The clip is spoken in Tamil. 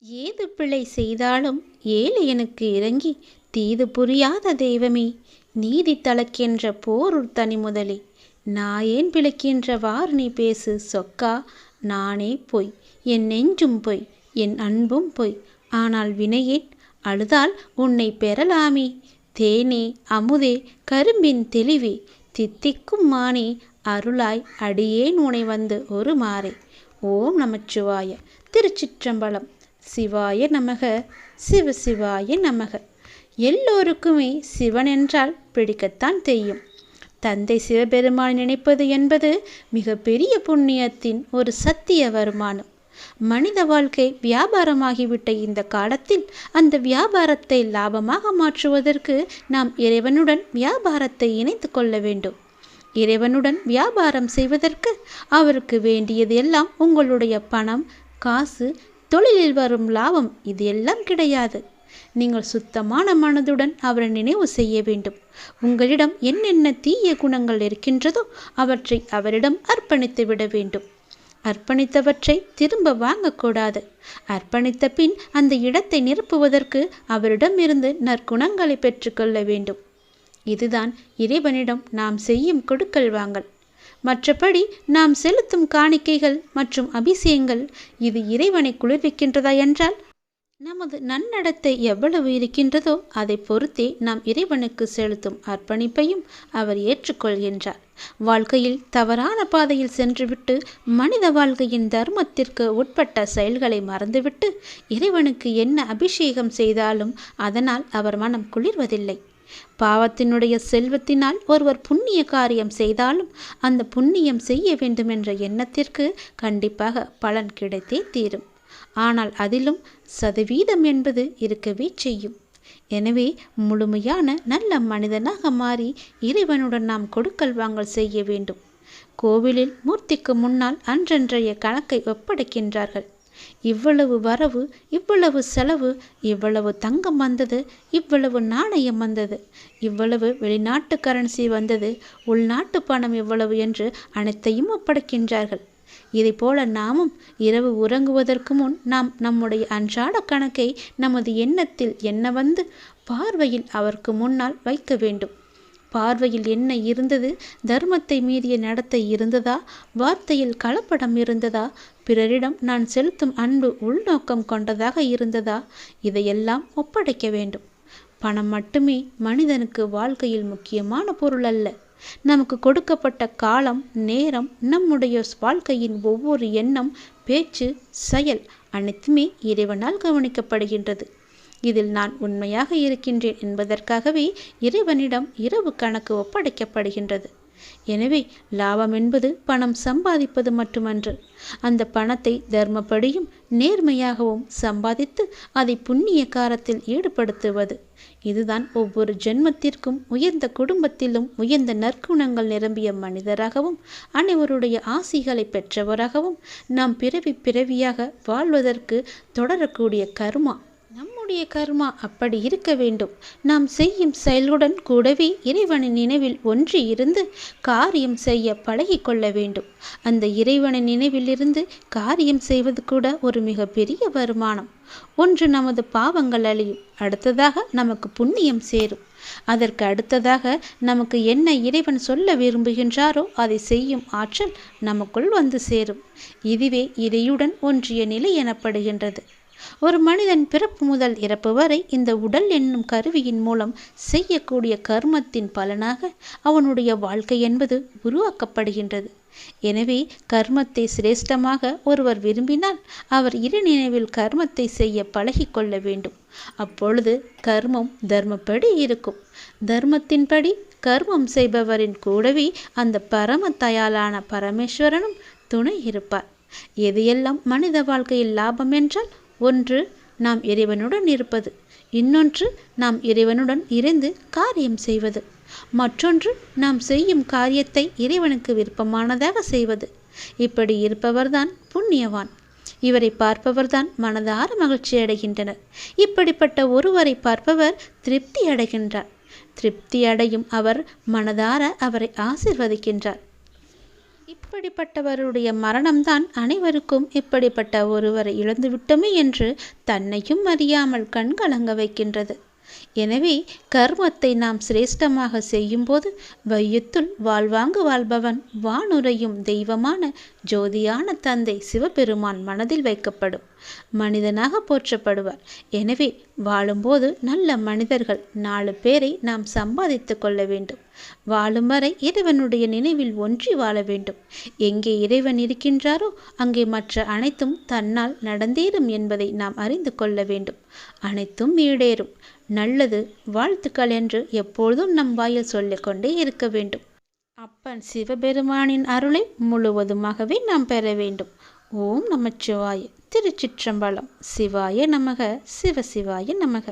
ஏது பிழை செய்தாலும் ஏழையனுக்கு இறங்கி தீது புரியாத தெய்வமே, நீதி தளக்கின்ற போரூர் தனி முதலே, நாயேன் பிழைக்கின்றவாறு நீ பேசு சொக்கா. நானே பொய், என் நெஞ்சும் பொய், என் அன்பும் பொய், ஆனால் வினையேன் அழுதால் உன்னை பெறலாமே. தேனே அமுதே கரும்பின் தெளிவே, தித்திக்கும் மானே, அருளாய் அடியேன் உனை வந்து ஒரு மாறே. ஓம் நமச்சிவாய. திருச்சிற்றம்பலம். சிவாய நமக. சிவ சிவாய நமக. எல்லோருக்குமே சிவன் என்றால் பிடிக்கத்தான் செய்யும். தந்தை சிவபெருமான் நினைப்பது என்பது மிக பெரிய புண்ணியத்தின் ஒரு சத்திய வருமானம். மனித வாழ்க்கை வியாபாரமாகிவிட்ட இந்த காலத்தில் அந்த வியாபாரத்தை லாபமாக மாற்றுவதற்கு நாம் இறைவனுடன் வியாபாரத்தை இணைத்து கொள்ள வேண்டும். இறைவனுடன் வியாபாரம் செய்வதற்கு அவருக்கு வேண்டியது எல்லாம் உங்களுடைய பணம், காசு, தொழிலில் வரும் லாபம், இது எல்லாம் கிடையாது. நீங்கள் சுத்தமான மனதுடன் அவரை நினைவு செய்ய வேண்டும். உங்களிடம் என்னென்ன தீய குணங்கள் இருக்கின்றதோ அவற்றை அவரிடம் அர்ப்பணித்து விட வேண்டும். அர்ப்பணித்தவற்றை திரும்ப வாங்கக்கூடாது. அர்ப்பணித்த பின் அந்த இடத்தை நிரப்புவதற்கு அவரிடமிருந்து நற்குணங்களை பெற்றுக்கொள்ள வேண்டும். இதுதான் இறைவனிடம் நாம் செய்யும் கொடுக்கல் வாங்கல். மற்றபடி நாம் செலுத்தும் காணிக்கைகள் மற்றும் அபிஷேகங்கள் இது இறைவனை குளிர்விக்கின்றதா என்றால், நமது நன்னடத்தை எவ்வளவு இருக்கின்றதோ அதை பொறுத்தே நாம் இறைவனுக்கு செலுத்தும் அர்ப்பணிப்பையும் அவர் ஏற்றுக்கொள்கின்றார். வாழ்க்கையில் தவறான பாதையில் சென்றுவிட்டு மனித வாழ்க்கையின் தர்மத்திற்கு உட்பட்ட செயல்களை மறந்துவிட்டு இறைவனுக்கு என்ன அபிஷேகம் செய்தாலும் அதனால் அவர் மனம் குளிர்வதில்லை. பாவத்தினுடைய செல்வத்தினால் ஒருவர் புண்ணிய காரியம் செய்தாலும் அந்த புண்ணியம் செய்ய வேண்டும் என்ற எண்ணத்திற்கு கண்டிப்பாக பலன் கிடைத்தே தீரும். ஆனால் அதிலும் சதவீதம் என்பது இருக்கவே செய்யும். எனவே முழுமையான நல்ல மனிதனாக மாறி இறைவனுடன் நாம் கொடுக்கல் வாங்கல் செய்ய வேண்டும். கோவிலில் மூர்த்திக்கு முன்னால் அன்றன்றைய கணக்கை ஒப்படைக்கின்றார்கள். இவ்வளவு வரவு, இவ்வளவு செலவு, இவ்வளவு தங்கம் வந்தது, இவ்வளவு நாணயம் வந்தது, இவ்வளவு வெளிநாட்டு கரன்சி வந்தது, உள்நாட்டு பணம் இவ்வளவு என்று அனைத்தையும் ஒப்படைக்கின்றார்கள். இதை போல நாமும் இரவு உறங்குவதற்கு முன் நாம் நம்முடைய அன்றாட கணக்கை நமது எண்ணத்தில் என்ன வந்து பார்வையில் அவருக்கு முன்னால் வைக்க வேண்டும். பார்வையில் என்ன இருந்தது? தர்மத்தை மீறிய நடத்தை இருந்ததா? வார்த்தையில் கலப்படம் இருந்ததா? பிறரிடம் நான் செலுத்தும் அன்பு உள்நோக்கம் கொண்டதாக இருந்ததா? இதையெல்லாம் ஒப்படைக்க வேண்டும். பணம் மட்டுமே மனிதனுக்கு வாழ்க்கையில் முக்கியமான பொருள் அல்ல. நமக்கு கொடுக்கப்பட்ட காலம், நேரம், நம்முடைய வாழ்க்கையின் ஒவ்வொரு எண்ணம், பேச்சு, செயல் அனைத்துமே இறைவனால் கவனிக்கப்படுகின்றது. இதில் நான் உண்மையாக இருக்கின்றேன் என்பதற்காகவே இறைவனிடம் இரவு கணக்கு ஒப்படைக்கப்படுகின்றது. எனவே லாபம் என்பது பணம் சம்பாதிப்பது மட்டுமன்று. அந்த பணத்தை தர்மப்படியும் நேர்மையாகவும் சம்பாதித்து அதை புண்ணிய காரத்தில் ஈடுபடுத்துவது. இதுதான் ஒவ்வொரு ஜென்மத்திற்கும் உயர்ந்த குடும்பத்திலும் உயர்ந்த நற்குணங்கள் நிரம்பிய மனிதராகவும் அனைவருடைய ஆசிகளை பெற்றவராகவும் நாம் பிறவியாக வாழ்வதற்கு தொடரக்கூடிய கர்மா. நம்முடைய கர்மா அப்படி இருக்க வேண்டும். நாம் செய்யும் செயலுடன் கூடவே இறைவனின் நினைவில் ஒன்றி இருந்து காரியம் செய்ய பழகி கொள்ள வேண்டும். அந்த இறைவனின் நினைவில் இருந்து காரியம் செய்வது கூட ஒரு மிக பெரிய வருமானம். ஒன்று நமது பாவங்கள் அழியும், அடுத்ததாக நமக்கு புண்ணியம் சேரும், அதற்கு அடுத்ததாக நமக்கு என்ன இறைவன் சொல்ல விரும்புகின்றாரோ அதை செய்யும் ஆற்றல் நமக்குள் வந்து சேரும். இதுவே இறையுடன் ஒன்றிய நிலை எனப்படுகின்றது. ஒரு மனிதன் பிறப்பு முதல் இறப்பு வரை இந்த உடல் என்னும் கருவியின் மூலம் செய்யக்கூடிய கர்மத்தின் பலனாக அவனுடைய வாழ்க்கை என்பது உருவாக்கப்படுகின்றது. எனவே கர்மத்தை சிரேஷ்டமாக ஒருவர் விரும்பினால் அவர் இறை நினைவில் கர்மத்தை செய்ய பழகி கொள்ள வேண்டும். அப்பொழுது கர்மம் தர்மப்படி இருக்கும். தர்மத்தின்படி கர்மம் செய்பவரின் கூடவே அந்த பரம தயாளான பரமேஸ்வரனும் துணை இருப்பார். எதையெல்லாம் மனித வாழ்க்கையில் லாபம் என்றால், ஒன்று நாம் இறைவனுடன் இருப்பது, இன்னொன்று நாம் இறைவனுடன் இருந்து காரியம் செய்வது, மற்றொன்று நாம் செய்யும் காரியத்தை இறைவனுக்கு விருப்பமானதாக செய்வது. இப்படி இருப்பவர்தான் புண்ணியவான். இவரை பார்ப்பவர்தான் மனதார மகிழ்ச்சி அடைகின்றனர். இப்படிப்பட்ட ஒருவரை பார்ப்பவர் திருப்தி அடைகின்றார். திருப்தி அடையும் அவர் மனதார அவரை ஆசீர்வதிக்கின்றார். இப்படிப்பட்டவருடைய மரணம்தான் அனைவருக்கும் இப்படிப்பட்ட ஒருவரை இழந்துவிட்டோமே என்று தன்னையும் அறியாமல் கண்கலங்க வைக்கின்றது. எனவே கர்மத்தை நாம் சிரேஷ்டமாக செய்யும்போது வையத்துள் வாழ்வாங்கு வாழ்பவன் வானுரையும் தெய்வமான ஜோதியான தந்தை சிவபெருமான் மனதில் வைக்கப்படும், மனிதனாக போற்றப்படுவார். எனவே வாழும்போது நல்ல மனிதர்கள் 4 பேரை நாம் சம்பாதித்து கொள்ள வேண்டும். வாழும் வரை இறைவனுடைய நினைவில் ஒன்றி வாழ வேண்டும். எங்கே இறைவன் இருக்கின்றாரோ அங்கே மற்ற அனைத்தும் தன்னால் நடந்தேறும் என்பதை நாம் அறிந்து கொள்ள வேண்டும். அனைத்தும் ஈடேறும். நல்லது, வாழ்த்துக்கள் என்று எப்பொழுதும் நம் வாயில் சொல்லிக்கொண்டே இருக்க வேண்டும். அப்பன் சிவபெருமானின் அருளை முழுவதுமாகவே நாம் பெற வேண்டும். ஓம் நமச்சிவாய. திருச்சிற்றம்பலம். சிவாய நமக. சிவசிவாய நமக.